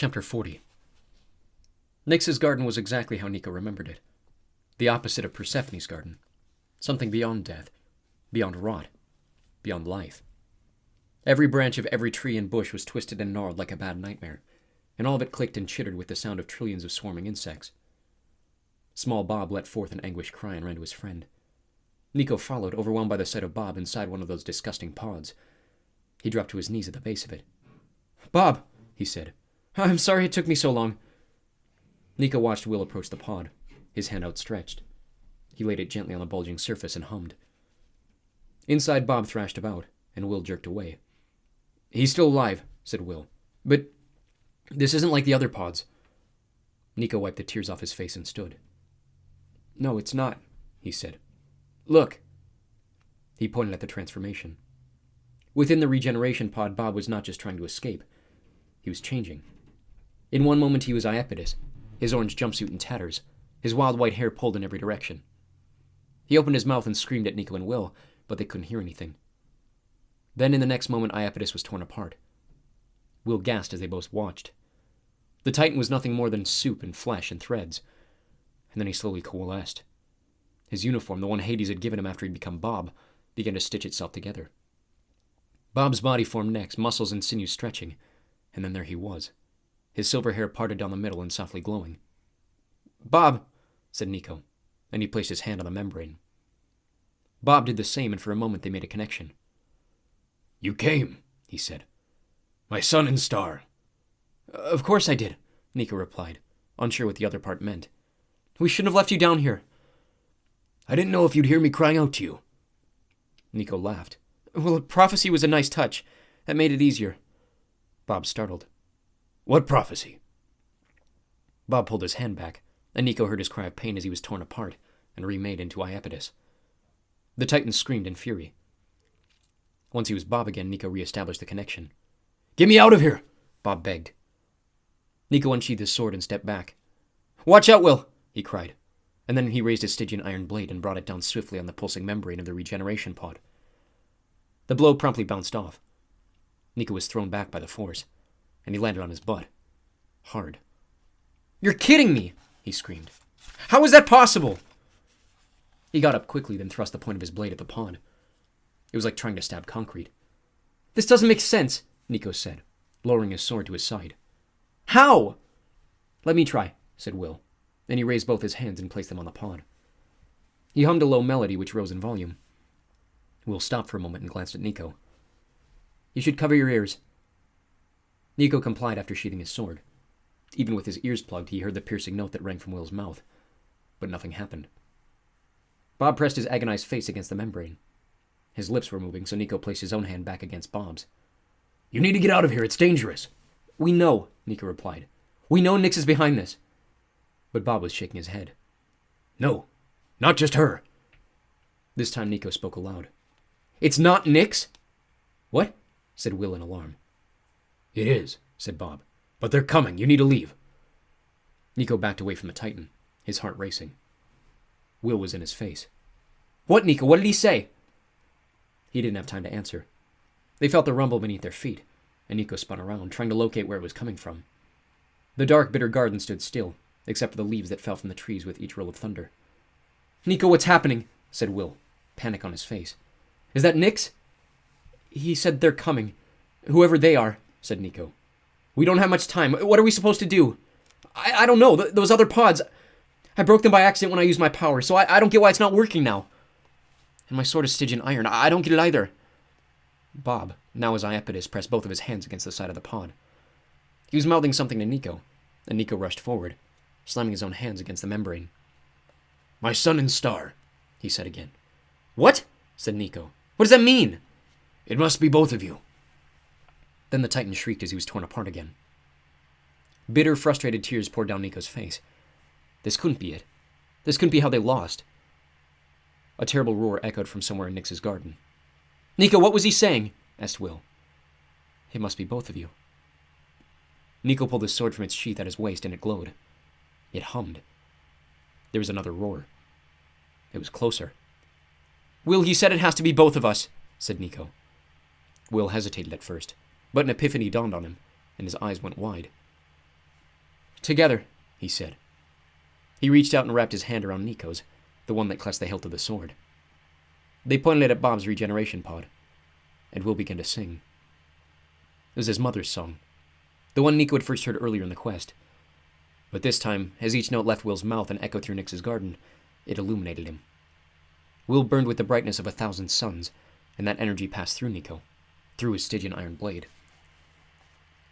Chapter 40. Nyx's garden was exactly how Nico remembered it. The opposite of Persephone's garden. Something beyond death, beyond rot, beyond life. Every branch of every tree and bush was twisted and gnarled like a bad nightmare, and all of it clicked and chittered with the sound of trillions of swarming insects. Small Bob let forth an anguished cry and ran to his friend. Nico followed, overwhelmed by the sight of Bob inside one of those disgusting pods. He dropped to his knees at the base of it. "Bob," he said. "I'm sorry it took me so long." Nico watched Will approach the pod, his hand outstretched. He laid it gently on the bulging surface and hummed. Inside, Bob thrashed about, and Will jerked away. "He's still alive," said Will. "But this isn't like the other pods." Nico wiped the tears off his face and stood. "No, it's not," he said. "Look." He pointed at the transformation. Within the regeneration pod, Bob was not just trying to escape. He was changing. In one moment he was Iapetus, his orange jumpsuit in tatters, his wild white hair pulled in every direction. He opened his mouth and screamed at Nico and Will, but they couldn't hear anything. Then in the next moment Iapetus was torn apart. Will gasped as they both watched. The Titan was nothing more than soup and flesh and threads, and then he slowly coalesced. His uniform, the one Hades had given him after he'd become Bob, began to stitch itself together. Bob's body formed next, muscles and sinews stretching, and then there he was, his silver hair parted down the middle and softly glowing. "Bob," said Nico, and he placed his hand on the membrane. Bob did the same, and for a moment they made a connection. "You came," he said. "My sun and star." "Of course I did," Nico replied, unsure what the other part meant. "We shouldn't have left you down here." "I didn't know if you'd hear me crying out to you." Nico laughed. "Well, prophecy was a nice touch. That made it easier." Bob startled. "What prophecy?" Bob pulled his hand back, and Nico heard his cry of pain as he was torn apart and remade into Iapetus. The Titan screamed in fury. Once he was Bob again, Nico reestablished the connection. "Get me out of here," Bob begged. Nico unsheathed his sword and stepped back. "Watch out, Will!" he cried, and then he raised his Stygian iron blade and brought it down swiftly on the pulsing membrane of the regeneration pod. The blow promptly bounced off. Nico was thrown back by the force, and he landed on his butt. Hard. "You're kidding me!" he screamed. "How is that possible?" He got up quickly, then thrust the point of his blade at the pod. It was like trying to stab concrete. "This doesn't make sense," Nico said, lowering his sword to his side. "How?" "Let me try," said Will, and he raised both his hands and placed them on the pod. He hummed a low melody which rose in volume. Will stopped for a moment and glanced at Nico. "You should cover your ears." Nico complied after sheathing his sword. Even with his ears plugged, he heard the piercing note that rang from Will's mouth, but nothing happened. Bob pressed his agonized face against the membrane. His lips were moving, so Nico placed his own hand back against Bob's. "You need to get out of here, it's dangerous." "We know," Nico replied. "We know Nyx is behind this." But Bob was shaking his head. "No, not just her." This time Nico spoke aloud. "It's not Nyx?" "What?" said Will in alarm. "It is," said Bob. "But they're coming. You need to leave." Nico backed away from the Titan, his heart racing. Will was in his face. "What, Nico? What did he say?" He didn't have time to answer. They felt the rumble beneath their feet, and Nico spun around, trying to locate where it was coming from. The dark, bitter garden stood still, except for the leaves that fell from the trees with each roll of thunder. "Nico, what's happening?" said Will, panic on his face. "Is that Nyx?" "He said they're coming. Whoever they are," said Nico. "We don't have much time. What are we supposed to do?" I don't know. Those other pods, I broke them by accident when I used my power, so I don't get why it's not working now. And my sword is Stygian iron. I don't get it either." Bob, now as Iapetus, pressed both of his hands against the side of the pod. He was mouthing something to Nico, and Nico rushed forward, slamming his own hands against the membrane. "My sun and star," he said again. "What?" said Nico. "What does that mean?" "It must be both of you." Then the Titan shrieked as he was torn apart again. Bitter, frustrated tears poured down Nico's face. This couldn't be it. This couldn't be how they lost. A terrible roar echoed from somewhere in Nyx's garden. "Nico, what was he saying?" asked Will. "It must be both of you." Nico pulled his sword from its sheath at his waist, and it glowed. It hummed. There was another roar. It was closer. "Will, he said it has to be both of us," said Nico. Will hesitated at first, but an epiphany dawned on him, and his eyes went wide. Together, he said. He reached out and wrapped his hand around Nico's, the one that clasped the hilt of the sword. They pointed it at Bob's regeneration pod, and Will began to sing. It was his mother's song, the one Nico had first heard earlier in the quest. But this time, as each note left Will's mouth and echoed through Nyx's garden, it illuminated him. Will burned with the brightness of 1,000 suns, and that energy passed through Nico, through his Stygian iron blade.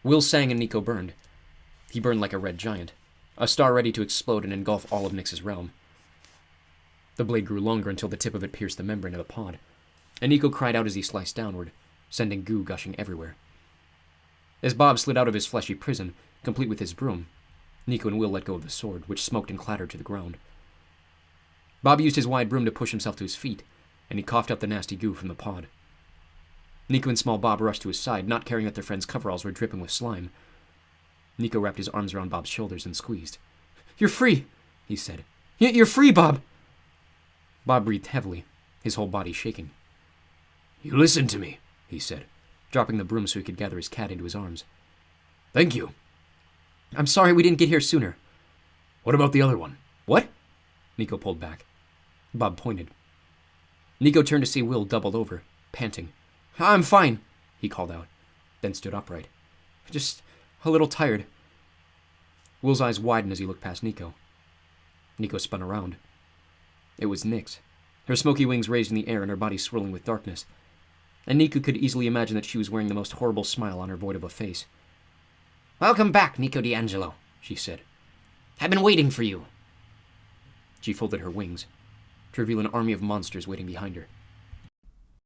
Will sang and Nico burned. He burned like a red giant, a star ready to explode and engulf all of Nyx's realm. The blade grew longer until the tip of it pierced the membrane of the pod, and Nico cried out as he sliced downward, sending goo gushing everywhere. As Bob slid out of his fleshy prison, complete with his broom, Nico and Will let go of the sword, which smoked and clattered to the ground. Bob used his wide broom to push himself to his feet, and he coughed up the nasty goo from the pod. Nico and small Bob rushed to his side, not caring that their friends' coveralls were dripping with slime. Nico wrapped his arms around Bob's shoulders and squeezed. "You're free," he said. "You're free, Bob." Bob breathed heavily, his whole body shaking. "You listened to me," he said, dropping the broom so he could gather his cat into his arms. "Thank you." "I'm sorry we didn't get here sooner." "What about the other one?" "What?" Nico pulled back. Bob pointed. Nico turned to see Will doubled over, panting. "I'm fine," he called out, then stood upright. "Just a little tired." Will's eyes widened as he looked past Nico. Nico spun around. It was Nyx, her smoky wings raised in the air and her body swirling with darkness. And Nico could easily imagine that she was wearing the most horrible smile on her void of a face. "Welcome back, Nico D'Angelo," she said. "I've been waiting for you." She folded her wings, to reveal an army of monsters waiting behind her.